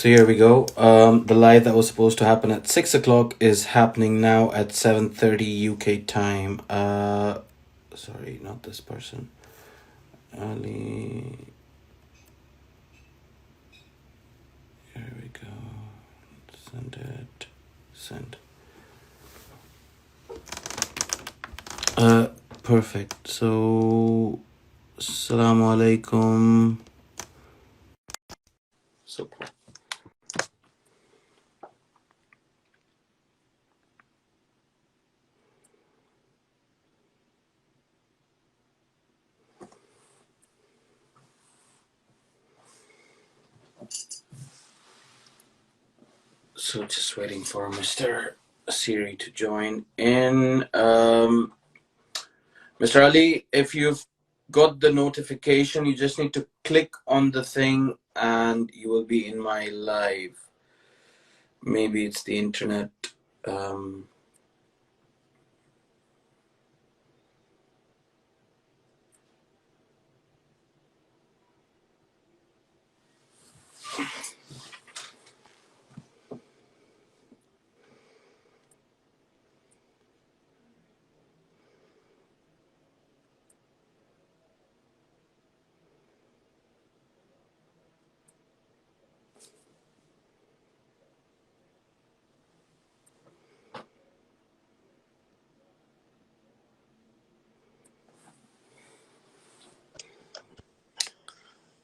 So here we go. The live that was supposed to happen at 6 o'clock is happening now at 7:30 UK time. Sorry, not this person. Ali. Here we go. Send it. Send. Perfect. So, Assalamu alaikum. So cool. So just waiting for Mr. Siri to join in. Mr. Ali, if you've got the notification, you just need to click on the thing and you will be in my live. Maybe it's the internet.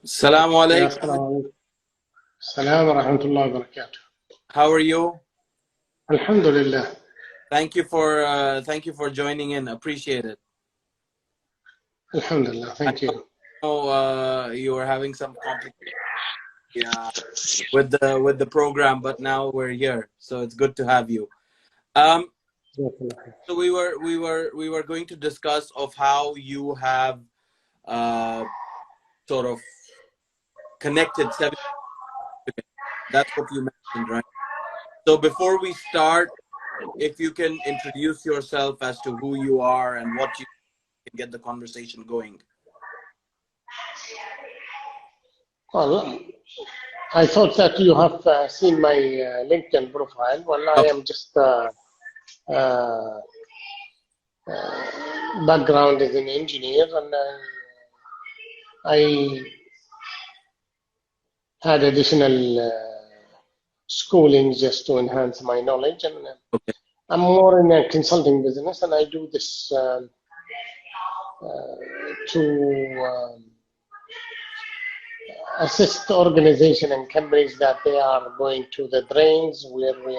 Assalamu alaikum. Assalamu warahmatullahi wabarakatuh. How are you? Alhamdulillah. Thank you for joining in. Appreciate it. Alhamdulillah. Thank you. You were having some complications with the program, but now we're here, so it's good to have you. So we were going to discuss of how you have sort of connected 7. That's what you mentioned, right? So before we start, if you can introduce yourself as to who you are and what you can get the conversation going. Well, I thought that you have seen my LinkedIn profile. Well, I am just background as an engineer, and I had additional schooling just to enhance my knowledge, and Okay. I'm more in a consulting business, and I do this to assist organizations and companies that they are going to the drains, where we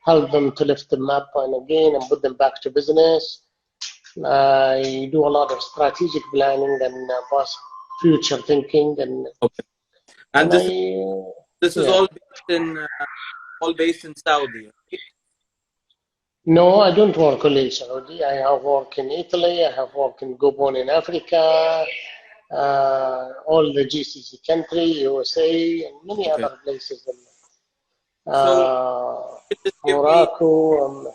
help them to lift them up and again and put them back to business. I do a lot of strategic planning and future thinking, and Okay. And this is yeah. all based in Saudi. Right? No, I don't work only in Saudi. I have worked in Italy. I have worked in Gabon in Africa, all the GCC country, USA, and many Okay. other places. So just give me Morocco. what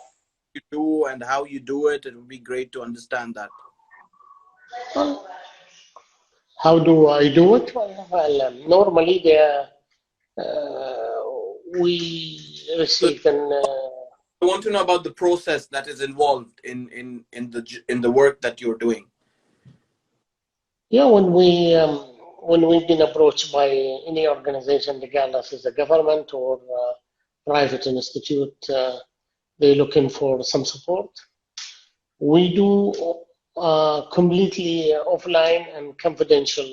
you do and how you do it. It would be great to understand that. Well, how do I do it? Well, normally we receive I want to know about the process that is involved in the work that you're doing. Yeah, when we've been approached by any organization, regardless is a government or private institute, they're looking for some support. We do completely offline and confidential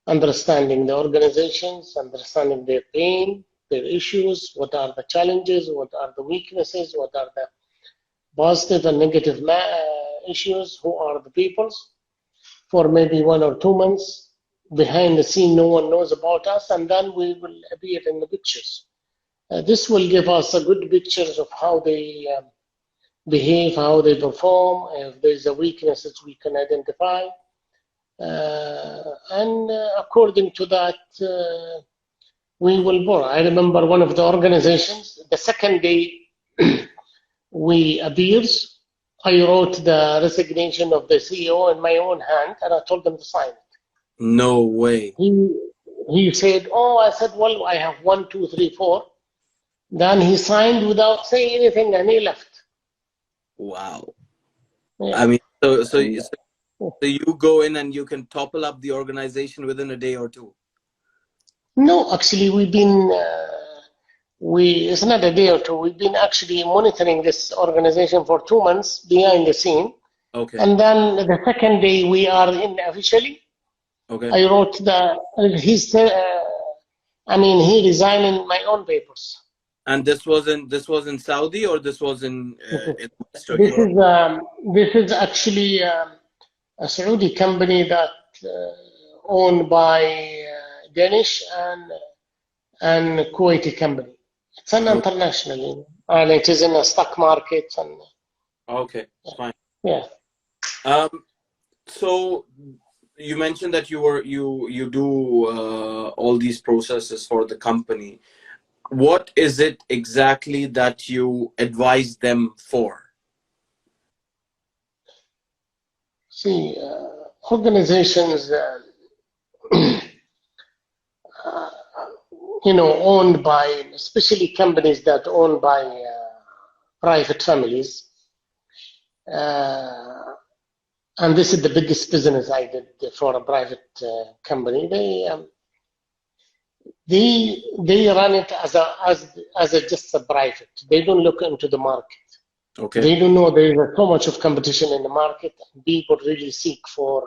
understanding the organizations, understanding their pain, their issues, what are the challenges, what are the weaknesses, what are the positive and negative issues, who are the peoples. For maybe 1 or 2 months, behind the scene, no one knows about us, and then we will appear in the pictures. This will give us a good pictures of how they behave, how they perform, if there's a weaknesses we can identify. And according to that, we will borrow. I remember one of the organizations, the second day we appears, I wrote the resignation of the CEO in my own hand, and I told them to sign it. No way. he said, oh, I said, well, I have 1, 2, 3, 4. Then he signed without saying anything and he left. Wow. Yeah. I mean, so you go in and you can topple up the organization within a day or two. No, actually, we've been, it's not a day or two. We've been actually monitoring this organization for 2 months behind the scene. Okay. And then the second day we are in officially. Okay. I wrote he resigned in my own papers. And this was in Saudi, or this was in West or This Europe? is actually a Saudi company that owned by Danish and Kuwaiti company. It's an international, and it is in the stock market and. Okay, fine. Yeah. So you mentioned that you do all these processes for the company. What is it exactly that you advise them for? See, organizations, owned by, especially companies that owned by private families. And this is the biggest business I did for a private company. They run it as just a private. They don't look into the market. Okay. They don't know there is so much of competition in the market. People really seek for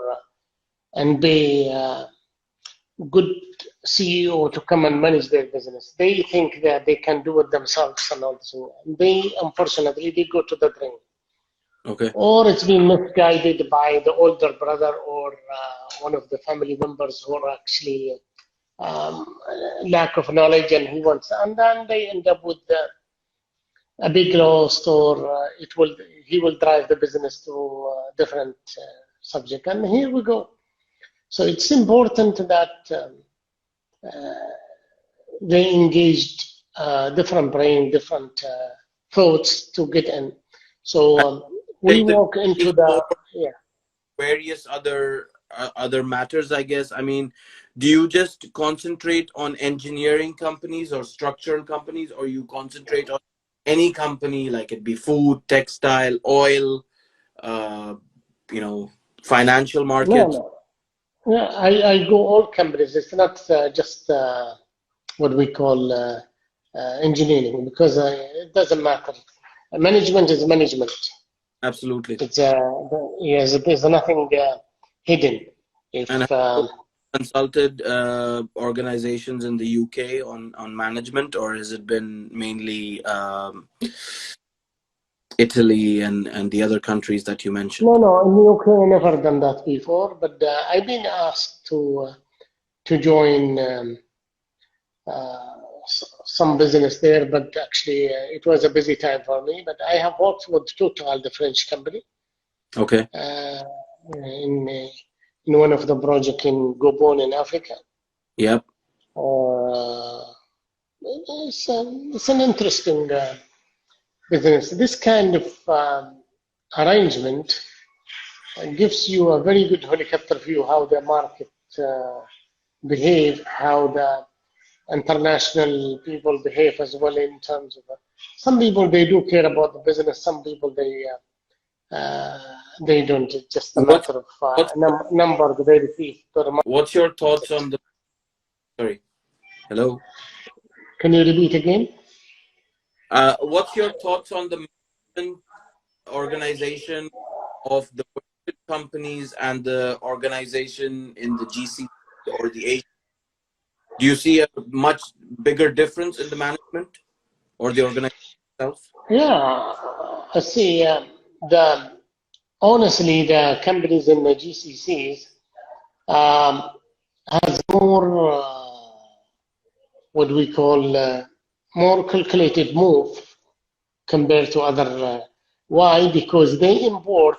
and pay good CEO to come and manage their business. They think that they can do it themselves and all this. Unfortunately, they go to the drain. Okay. Or it's been misguided by the older brother or one of the family members who are actually lack of knowledge and and then they end up with a big loss, or he will drive the business to a different subject. And here we go. So it's important that they engaged different brain, different thoughts to get in. So we walk into various other matters, I guess. I mean, do you just concentrate on engineering companies or structural companies, or you concentrate on any company, like it be food, textile, oil, financial markets? No. Yeah, I go all companies. It's not just what we call engineering, because it doesn't matter. Management is management. Absolutely. It's yes, there's nothing hidden. And have you consulted organizations in the UK on management, or has it been mainly Italy and the other countries that you mentioned? No, in the UK I never done that before, but I've been asked to join some business there, but actually it was a busy time for me. But I have worked with Total, the French company. Okay. In one of the projects in Gabon in Africa. Yep. It's an interesting business. This kind of arrangement gives you a very good helicopter view how the market behave, how the international people behave as well, in terms of some people they do care about the business, some people they don't. It's just a matter of number they receive per month. What's your thoughts on the? Sorry, hello. Can you repeat again? What's your thoughts on the organization of the companies and the organization in the GCC or the Asia? Do you see a much bigger difference in the management or the organization itself? Yeah, I see. Honestly, the companies in the GCCs has more what we call more calculated move compared to other. Why? Because they import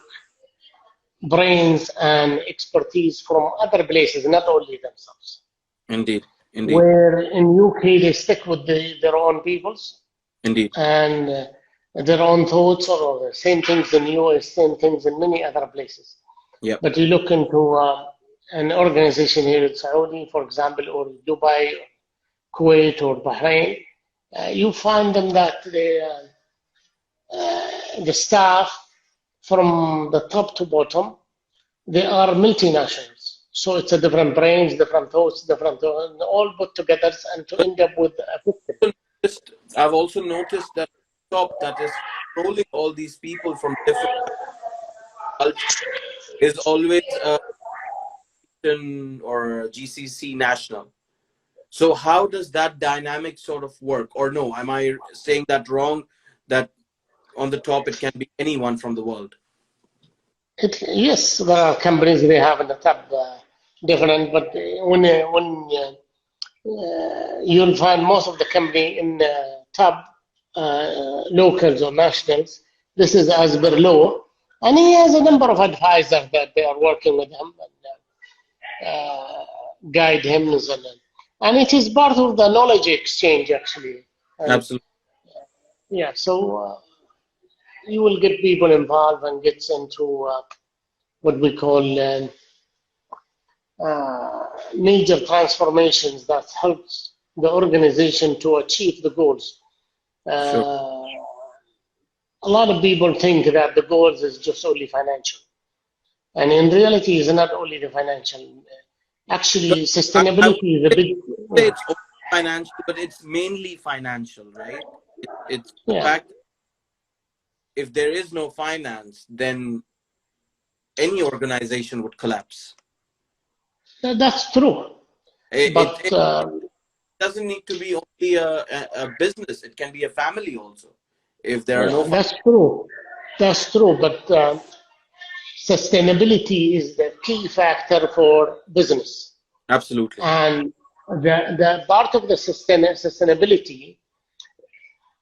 brains and expertise from other places, not only themselves. Indeed. Where in UK they stick with their own peoples. Indeed. And their own thoughts, or the same things in US, same things in many other places. Yeah. But you look into an organization here in Saudi, for example, or Dubai, Kuwait, or Bahrain, you find them that the staff from the top to bottom, they are multinationals. So it's a different brains, different thoughts, all put together and to end up with a system. I've also noticed that top that is controlling all these people from different cultures is always a or GCC national. So how does that dynamic sort of work? Or no, am I saying that wrong? That on the top it can be anyone from the world. Yes, there are companies they have in the top different, but when you'll find most of the company in the top locals or nationals, this is as per law, and he has a number of advisors that they are working with him and guide him, and it is part of the knowledge exchange actually. And Absolutely. yeah, so you will get people involved and gets into what we call major transformations that helps the organization to achieve the goals. Sure. A lot of people think that the goals is just only financial, and in reality, it's not only the financial. So Actually, I would sustainability is a big. say it's only financial, but it's mainly financial, right? It's the Yeah, fact that if there is no finance, then any organization would collapse. that's true. But It doesn't need to be only a business. It can be a family also. If there are no yeah, that's true. That's true. But sustainability is the key factor for business. absolutely. And the part of the sustainability,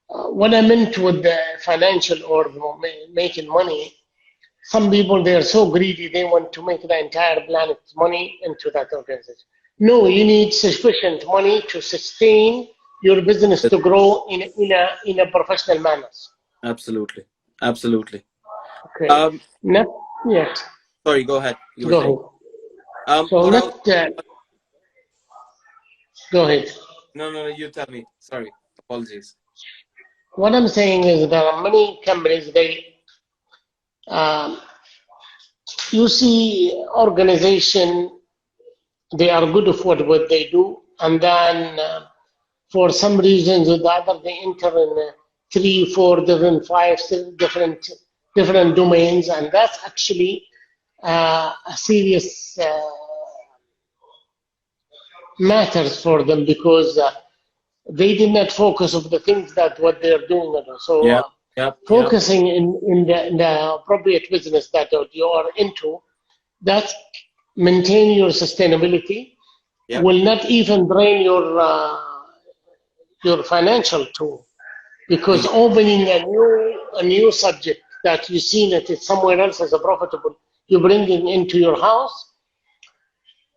what I meant with the financial or making money, some people they are so greedy they want to make the entire planet's money into that organization. No, you need sufficient money to sustain your business to grow in a professional manner. Absolutely. Absolutely. Okay, Um, not yet. sorry, go ahead. You were Go saying. ahead. So What I was, not go ahead. no, you tell me. Sorry. Apologies. What I'm saying is there are many companies they um, you see organization they are good at what they do, and then for some reasons or the other they enter in three, four different, five, six different domains, and that's actually a serious matters for them because they did not focus on the things that what they're doing. So Yep. Yep. Yep. focusing in the appropriate business that you are into, that maintain your sustainability, Yep. will not even drain your financial too. Because Ex- opening a new subject that you see that it's somewhere else as a profitable, you bring it into your house,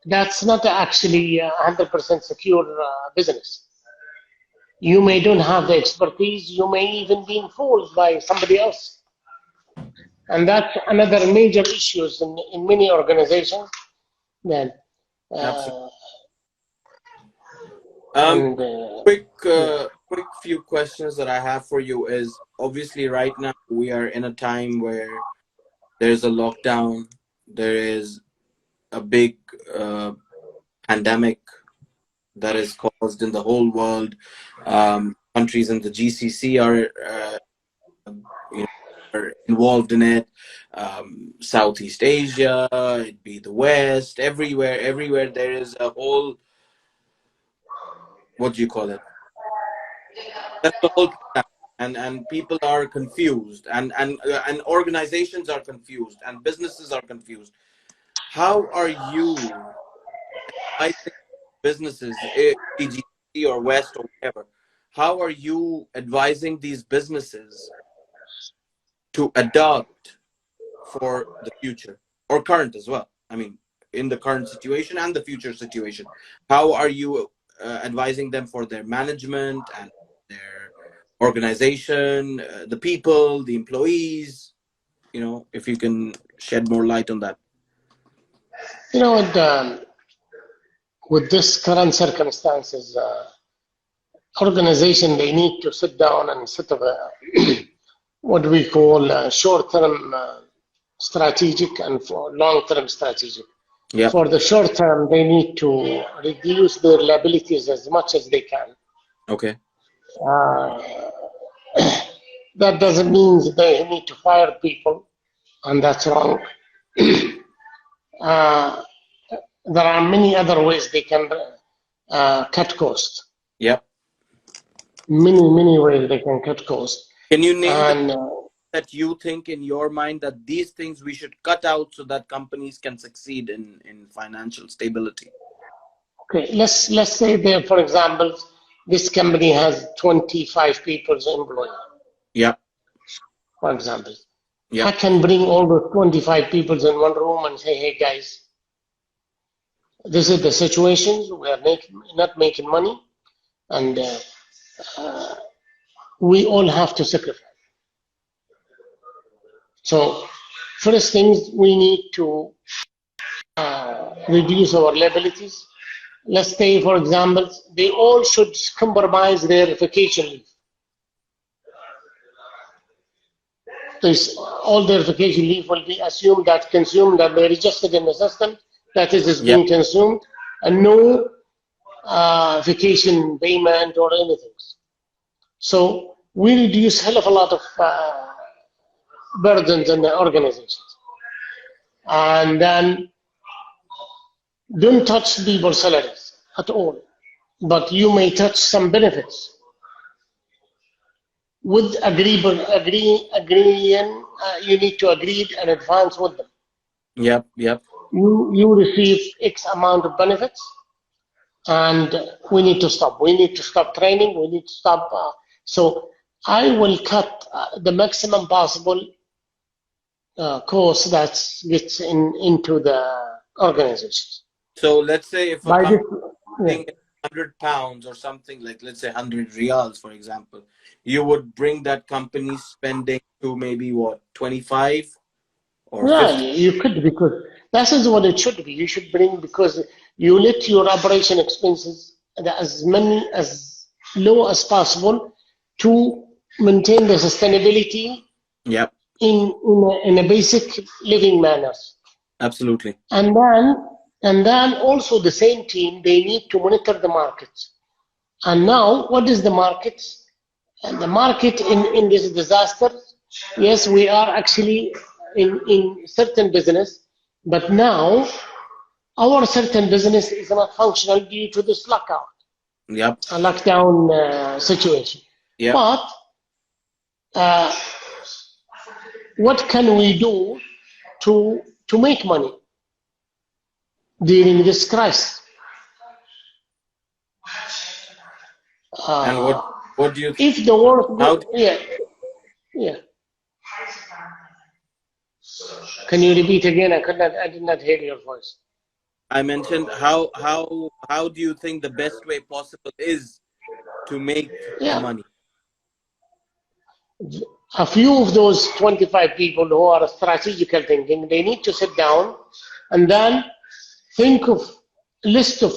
that's not actually a 100% secure business. You may don't have the expertise, you may even be influenced by somebody else. And that's another major issues in many organizations. Then, Absolutely. uh, Um, and yeah. quick few questions that I have for you is obviously right now we are in a time where there's a lockdown, there is a big pandemic that is caused in the whole world. Countries in the GCC are, you know, are involved in it. Southeast Asia, it'd be the West, everywhere there is a whole, what do you call it? That's the whole pandemic. And people are confused, and organizations are confused, and businesses are confused. How are you? I think businesses, PGC or West or whatever, how are you advising these businesses to adapt for the future or current as well? I mean, in the current situation and the future situation, how are you advising them for their management and their organization, the people, the employees? You know, if you can shed more light on that. with this current circumstances, organization, they need to sit down and set up a what we call short-term strategic and for long-term strategic. Yeah. For the short term, they need to reduce their liabilities as much as they can. Okay. That doesn't mean they need to fire people, and that's wrong. There are many other ways they can cut costs. Yeah. Many ways they can cut costs. Can you name that you think in your mind that these things we should cut out so that companies can succeed in financial stability? Okay, let's say that, for example, this company has 25 people employed. Yeah. For example. Yeah. I can bring all the 25 people in one room and say, hey guys, this is the situation. We are not making money, and we all have to sacrifice. So, first things, we need to reduce our liabilities. Let's say, for example, they all should compromise their vacation leave. All their vacation leave will be consumed, that they registered in the system, that is being consumed, and no vacation payment or anything. So we reduce hell of a lot of burdens in the organizations. And then don't touch people's salaries at all, but you may touch some benefits. With agreeing, you need to agree in advance with them. Yep. You receive X amount of benefits, and we need to stop. We need to stop training. We need to stop. So I will cut the maximum possible cost that gets into the organizations. So let's say if a company is 100 pounds or something, like let's say 100 riyals, for example, you would bring that company's spending to maybe what, 25 or 50? You could, because that is what it should be. You should bring, because you let your operation expenses as low as possible to maintain the sustainability. Yep. In a basic living manners. Absolutely. And then also the same team, they need to monitor the markets. And now, what is the markets? And the market in this disaster, yes, we are actually in certain business, but now our certain business is not functional due to this lockout. Yep. A lockdown situation. Yep. But what can we do to make money during this crisis? And what do you think? If the world, yeah. Can you repeat again? I did not hear your voice. I mentioned how do you think the best way possible is to make money? A few of those 25 people who are strategical thinking, they need to sit down and then think of a list of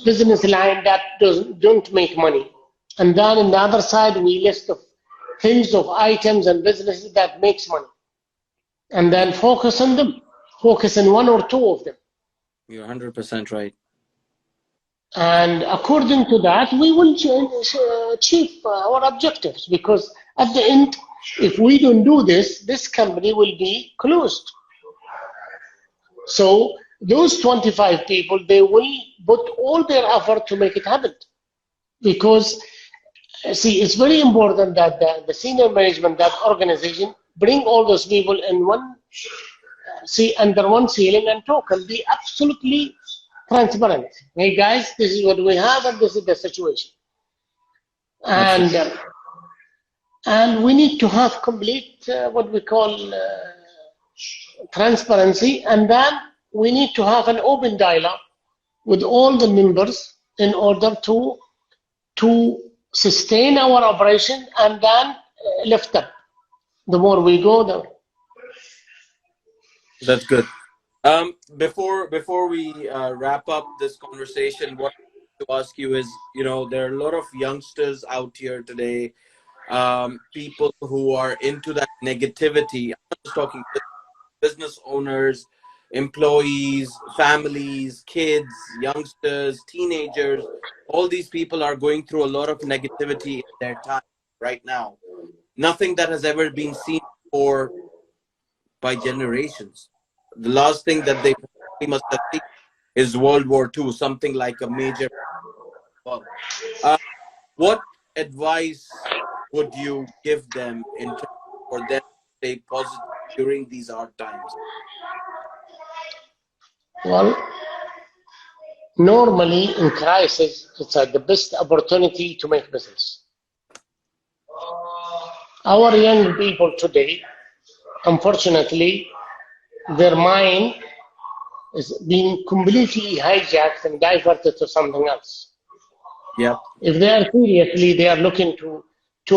business line that don't make money. And then on the other side, we list of things of items and businesses that makes money. And then focus on them. Focus on one or two of them. You're 100% right. And according to that, we will achieve our objectives, because at the end, if we don't do this, this company will be closed. So those 25 people, they will put all their effort to make it happen. Because, see, it's very important that the senior management, that organization, bring all those people in one, under one ceiling and talk and be absolutely transparent. Hey guys, this is what we have and this is the situation. And we need to have complete what we call transparency, and then we need to have an open dialogue with all the members in order to sustain our operation and then lift up. The more we go, That's good. Before we wrap up this conversation, what I want to ask you is, there are a lot of youngsters out here today, people who are into that negativity. I'm not just talking business owners, employees, families, kids, youngsters, teenagers. All these people are going through a lot of negativity in their time right now. Nothing that has ever been seen before by generations. The last thing that they probably must have seen is World War II, something like a major bomb. Uh, what advice would you give them in terms for them to stay positive during these hard times? Well, normally in crisis, it's the best opportunity to make business. Our young people today, unfortunately, their mind is being completely hijacked and diverted to something else. Yeah, If they are seriously, they are looking to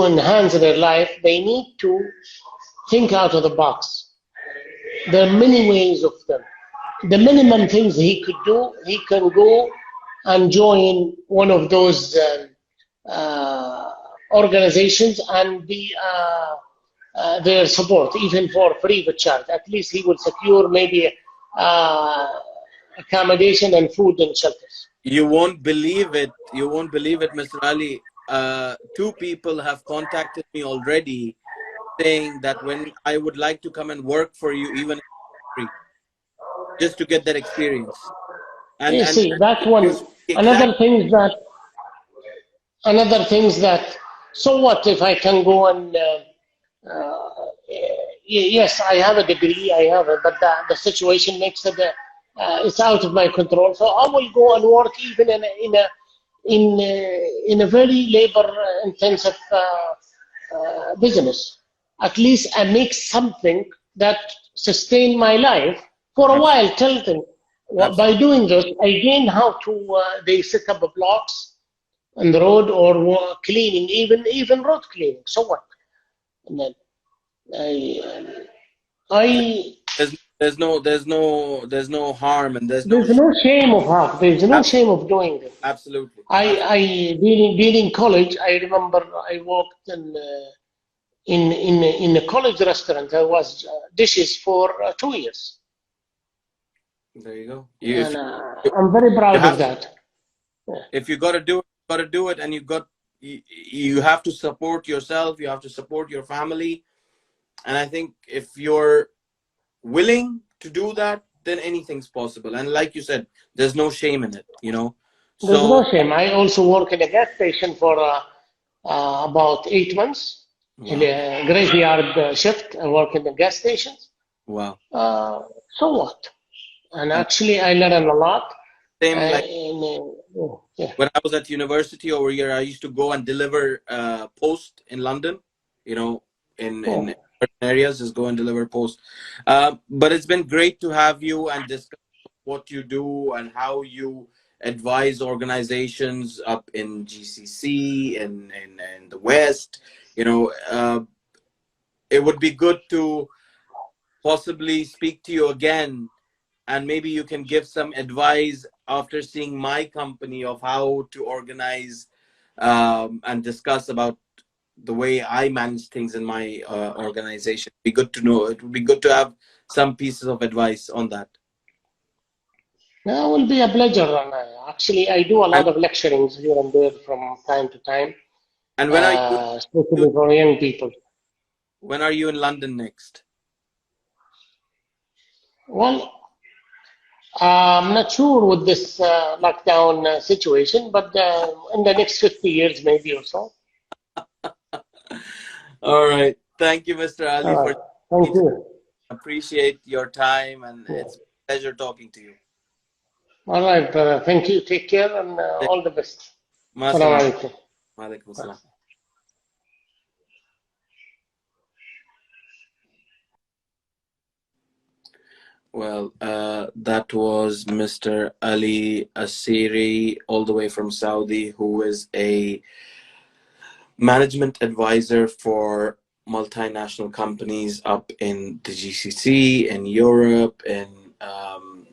enhance their life, they need to think out of the box. There are many ways of them. The minimum things he could do, he can go and join one of those organizations and be their support, even for free of charge. At least he will secure maybe uh, accommodation and food and shelters. you won't believe it. You won't believe it, Mr. Ali. Two people have contacted me already saying that when I would like to come and work for you, even if it's free, just to get that experience. And You and see, that you one. see the exact Another thing that, another things that, so what if I can go and, yes, I have a degree, I have it, but the situation makes it, it's out of my control. So I will go and work even in a very labor intensive business. At least I make something that sustain my life for a while till then. By absolutely. doing this, I gain how to they set up blocks on the road or cleaning, even road cleaning. So what? And then I There's no harm, and there's no there's no shame of half. There's no shame of doing this. absolutely. I during college, I remember I worked in a college restaurant. I was dishes for 2 years, There you go. and I'm very You proud of have to, that. Yeah. if you got to do it, you got to do it, and you have to support yourself. You have to support your family, and I think if you're willing to do that, then anything's possible. And like you said, there's no shame in it. There's no So shame. I also work in a gas station for about 8 months in wow, a graveyard shift. I work in the gas stations. wow. So what? And And actually, I learn a lot. same like Yeah. when I was at university over here, I used to go and deliver post in London. You know, in Oh, certain areas, just go and deliver post. But it's been great to have you and discuss what you do and how you advise organizations up in GCC and in the West. It would be good to possibly speak to you again, and maybe you can give some advice after seeing my company of how to organize and discuss about the way I manage things in my organization. It'd be good to know. It would be good to have some pieces of advice on that. that will be a pleasure. And actually, I do a And lot of lecturings here and there from time to time, and when are you especially for young people. in London next? Well, I'm not sure with this lockdown situation, but in the next 50 years, maybe or so. All right. Thank you, Mr. Ali, Uh, for Thank me. you. Appreciate your time, and Yeah. it's a pleasure talking to you. All right, brother. Thank you. Take care and all the best. Assalamu Masalam. alaikum. Walaikum salam. Well, that was Mr. Ali Asiri, all the way from Saudi, who is a management advisor for multinational companies up in the GCC, in Europe, in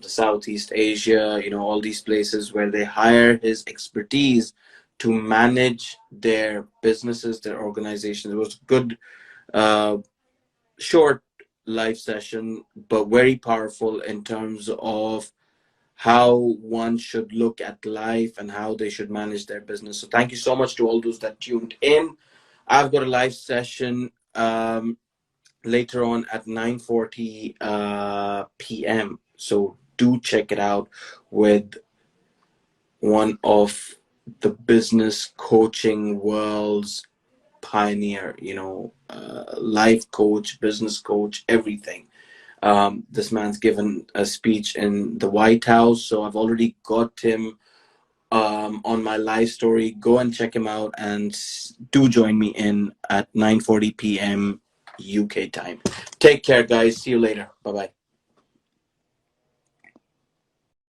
the Southeast Asia, all these places where they hire his expertise to manage their businesses, their organizations. It was a good, short live session, but very powerful in terms of how one should look at life and how they should manage their business. So thank you so much to all those that tuned in. I've got a live session later on at 9:40 p.m. So do check it out with one of the business coaching world's pioneer, life coach, business coach, everything. This man's given a speech in the White House, so I've already got him on my live story. Go and check him out, and do join me in at 9:40 p.m. UK time. Take care, guys. See you later. Bye-bye.